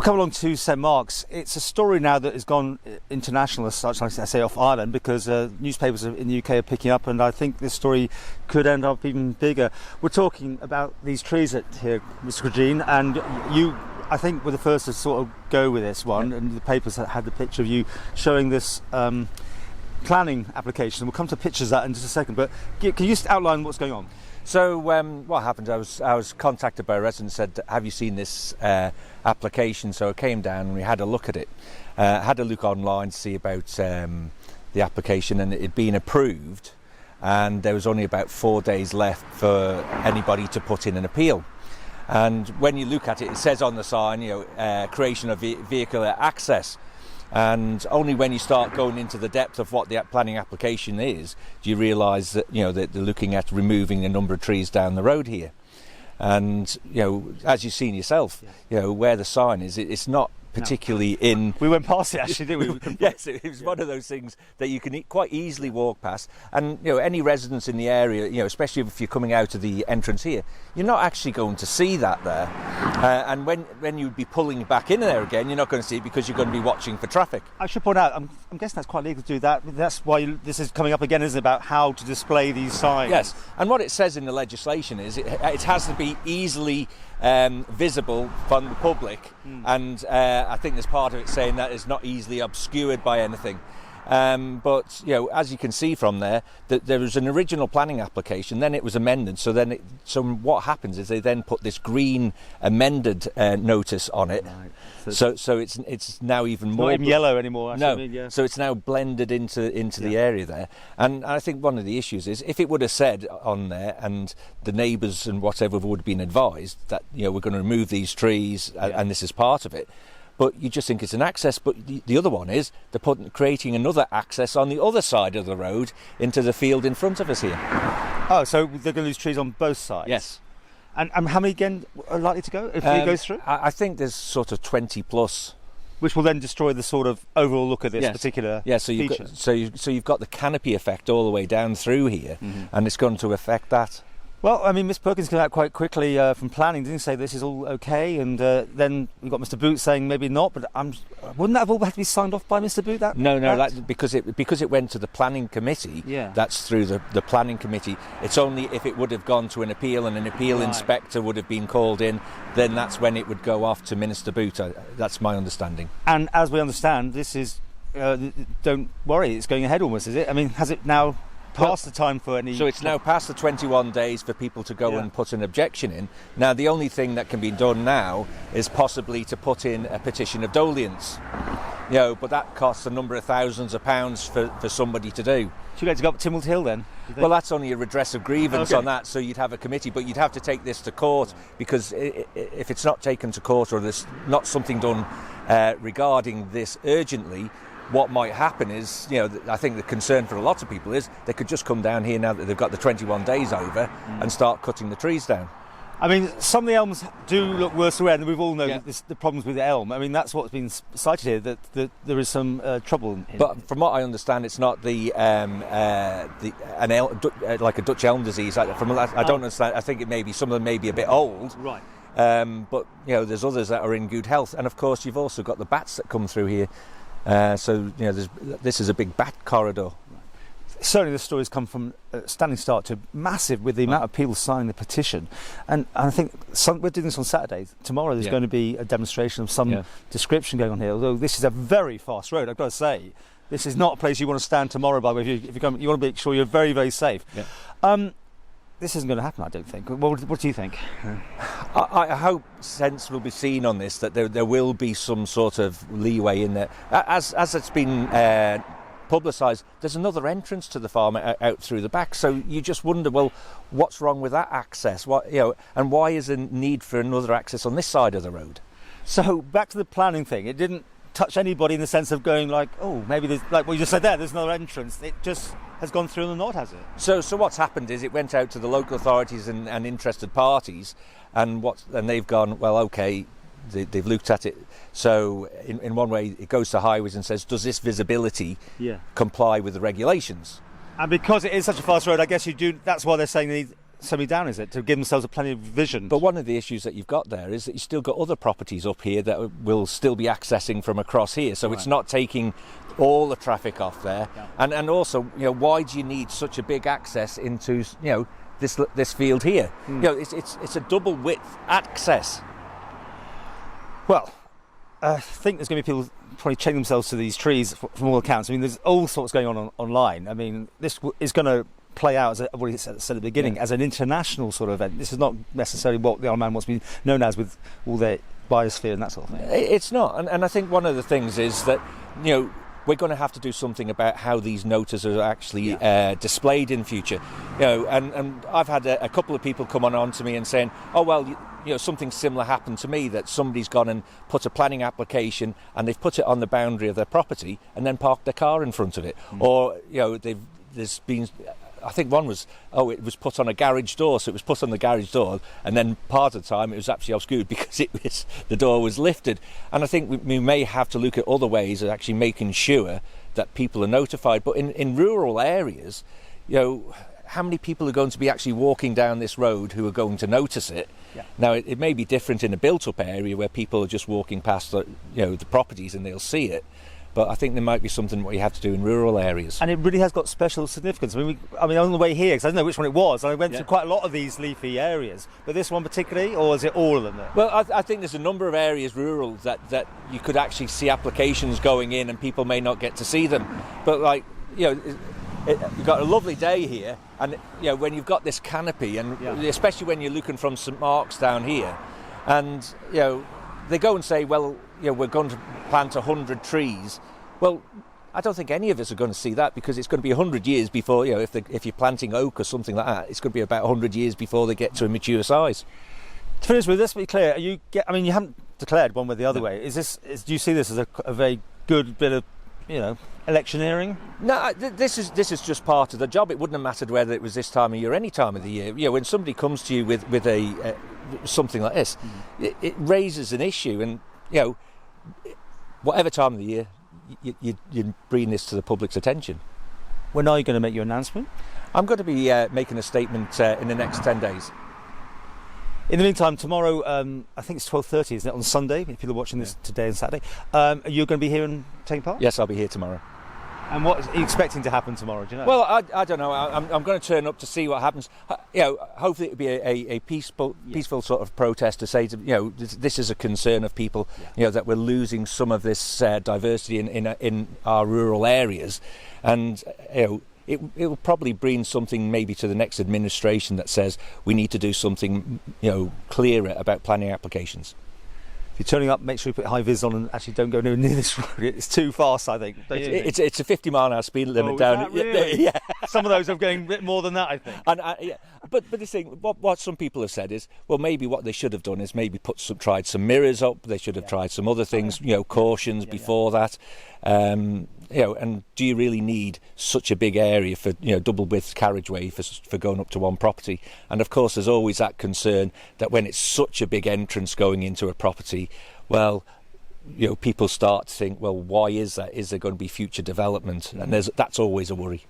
We'll come along to St Mark's. It's a story now that has gone international as such, like I say, off Ireland, because newspapers in the UK are picking up, and I think this story could end up even bigger. We're talking about these trees here, Mr. Cregeen, and you, I think, were the first to sort of go with this one, and the papers had the picture of you showing this planning application. We'll come to pictures of that in just a second, but can you just outline what's going on? So what happened, I was contacted by a resident and said, have you seen this application? So I came down and we had a look at it. Had a look online to see about the application, and it had been approved, and there was only about 4 days left for anybody to put in an appeal. And when you look at it, it says on the sign, creation of vehicular access. And only when you start going into the depth of what the planning application is, do you realise that that they're looking at removing a number of trees down the road here. And as you've seen yourself, where the sign is, it's not particularly in. We went past it actually, didn't we? Yes, it was one of those things that you can quite easily walk past. And any residents in the area, especially if you're coming out of the entrance here, you're not actually going to see that there. And when you'd be pulling back in there again, you're not going to see it because you're going to be watching for traffic. I should point out, I'm guessing that's quite legal to do that. That's why this is coming up again, isn't it, about how to display these signs? Yes, and what it says in the legislation is it has to be easily visible from the public, and I think there's part of it saying that it's not easily obscured by anything. But as you can see from there, that there was an original planning application, then it was amended. So what happens is they then put this green amended notice on it. Right. So it's now even more. Not even yellow anymore. No. So it's now blended into the area there. And I think one of the issues is if it would have said on there, and the neighbours and whatever would have been advised that we're going to remove these trees and this is part of it. But you just think it's an access. But the other one is they're creating another access on the other side of the road into the field in front of us here. Oh, so they're going to lose trees on both sides? Yes. And how many again are likely to go if it goes through? I think there's sort of 20 plus. Which will then destroy the sort of overall look of this particular feature. So you've got the canopy effect all the way down through here, and it's going to affect that. Well, I mean, Miss Perkins came out quite quickly from planning, didn't say this is all okay, and then we've got Mr. Boot saying maybe not, but wouldn't that have all had to be signed off by Mr. Boot? No, because it went to the planning committee. Yeah. That's through the planning committee. It's only if it would have gone to an appeal and an appeal inspector would have been called in, then that's when it would go off to Minister Boot. That's my understanding. And as we understand, this is don't worry, it's going ahead almost, is it? I mean, has it now past the time for any... So it's now past the 21 days for people to go and put an objection in. Now, the only thing that can be done now is possibly to put in a petition of dolience. But that costs a number of thousands of pounds for somebody to do. Too late to go up Tynwald Hill then? Well, that's only a redress of grievance on that, so you'd have a committee, but you'd have to take this to court, because if it's not taken to court or there's not something done regarding this urgently, what might happen is, I think the concern for a lot of people is they could just come down here now that they've got the 21 days over and start cutting the trees down. I mean, some of the elms do look worse around, and we've all known the problems with the elm. I mean, that's what's been cited here, that there is some trouble. But from what I understand, it's not like a Dutch elm disease. I don't understand. I think it may be, some of them may be a bit old. Right. But there's others that are in good health, and of course you've also got the bats that come through here. So this is a big bat corridor. Certainly the stories come from standing start to massive with the amount of people signing the petition, and I think we're doing this on Saturday. Tomorrow there's going to be a demonstration of some description going on here, although this is a very fast road. I've got to say, this is not a place you want to stand tomorrow, by the way. If you come, you want to make sure you're very, very safe. This isn't going to happen, I don't think. What do you think? I hope sense will be seen on this, that there will be some sort of leeway in there. As it's been publicised, there's another entrance to the farm out through the back, so you just wonder, well, what's wrong with that access? And why is there need for another access on this side of the road? So back to the planning thing, it didn't touch anybody in the sense of going like, oh, maybe there's, like what you just said there's another entrance. It just has gone through the knot, has it? So what's happened is it went out to the local authorities and interested parties, and they've gone, well, okay, they've looked at it. So in one way, it goes to highways and says, does this visibility comply with the regulations? And because it is such a fast road, I guess you do. That's why they're saying they need semi-down, is it, to give themselves plenty of vision? But one of the issues that you've got there is that you've still got other properties up here that will still be accessing from across here, so it's not taking all the traffic off there. And also, why do you need such a big access into this field here? It's a double width access. Well, I think there's going to be people probably chain themselves to these trees from all accounts. I mean, there's all sorts going on online. I mean, this is going to play out, as I've already said at the beginning, as an international sort of event. This is not necessarily what the Isle of Man wants to be known as, with all their biosphere and that sort of thing. It's not, and I think one of the things is that we're going to have to do something about how these notices are actually displayed in future. And I've had a couple of people come on to me and saying, oh well, something similar happened to me, that somebody's gone and put a planning application and they've put it on the boundary of their property and then parked their car in front of it, or there's been. I think one was, it was put on a garage door, so it was put on the garage door, and then part of the time it was actually obscured because the door was lifted. And I think we may have to look at other ways of actually making sure that people are notified. But in rural areas, how many people are going to be actually walking down this road who are going to notice it? Yeah. Now, it may be different in a built-up area where people are just walking past the properties and they'll see it. But I think there might be something what you have to do in rural areas. And it really has got special significance. I mean, on the way here, because I don't know which one it was, I went through quite a lot of these leafy areas. But this one particularly, or is it all of them there? Well, I think there's a number of areas rural that you could actually see applications going in and people may not get to see them. But you've got a lovely day here, and when you've got this canopy, and especially when you're looking from St Mark's down here, and they go and say, well, we're going to plant 100 trees. Well, I don't think any of us are going to see that, because it's going to be 100 years before, if you're planting oak or something like that, it's going to be about 100 years before they get to a mature size. To finish with this, to be clear, you haven't declared one way or the other way. Do you see this as a very good bit of, electioneering? No, this is just part of the job. It wouldn't have mattered whether it was this time of year or any time of the year. When somebody comes to you with a something like this, it raises an issue, and whatever time of the year, you bring this to the public's attention. When are you going to make your announcement? I'm going to be making a statement in the next 10 days. In the meantime, tomorrow, I think it's 12:30, isn't it, on Sunday, if people are watching this today and Saturday, are you going to be here and taking part? Yes, I'll be here tomorrow. And what are you expecting to happen tomorrow, do you know? Well, I don't know. I'm going to turn up to see what happens. Hopefully it'll be a peaceful sort of protest to say, this is a concern of people, that we're losing some of this diversity in our rural areas. And, it will probably bring something maybe to the next administration that says we need to do something, clearer about planning applications. If you're turning up, make sure you put high vis on and actually don't go near this road. It's too fast, I think. It's a 50 mile an hour speed limit down. Is that really? Yeah. Some of those are going a bit more than that, I think. But the thing, what some people have said is, well, maybe what they should have done is maybe tried some mirrors up. They should have tried some other things, cautions before that. And do you really need such a big area for double width carriageway for going up to one property? And of course, there's always that concern that when it's such a big entrance going into a property, well, people start to think, well, why is that? Is there going to be future development? And that's always a worry.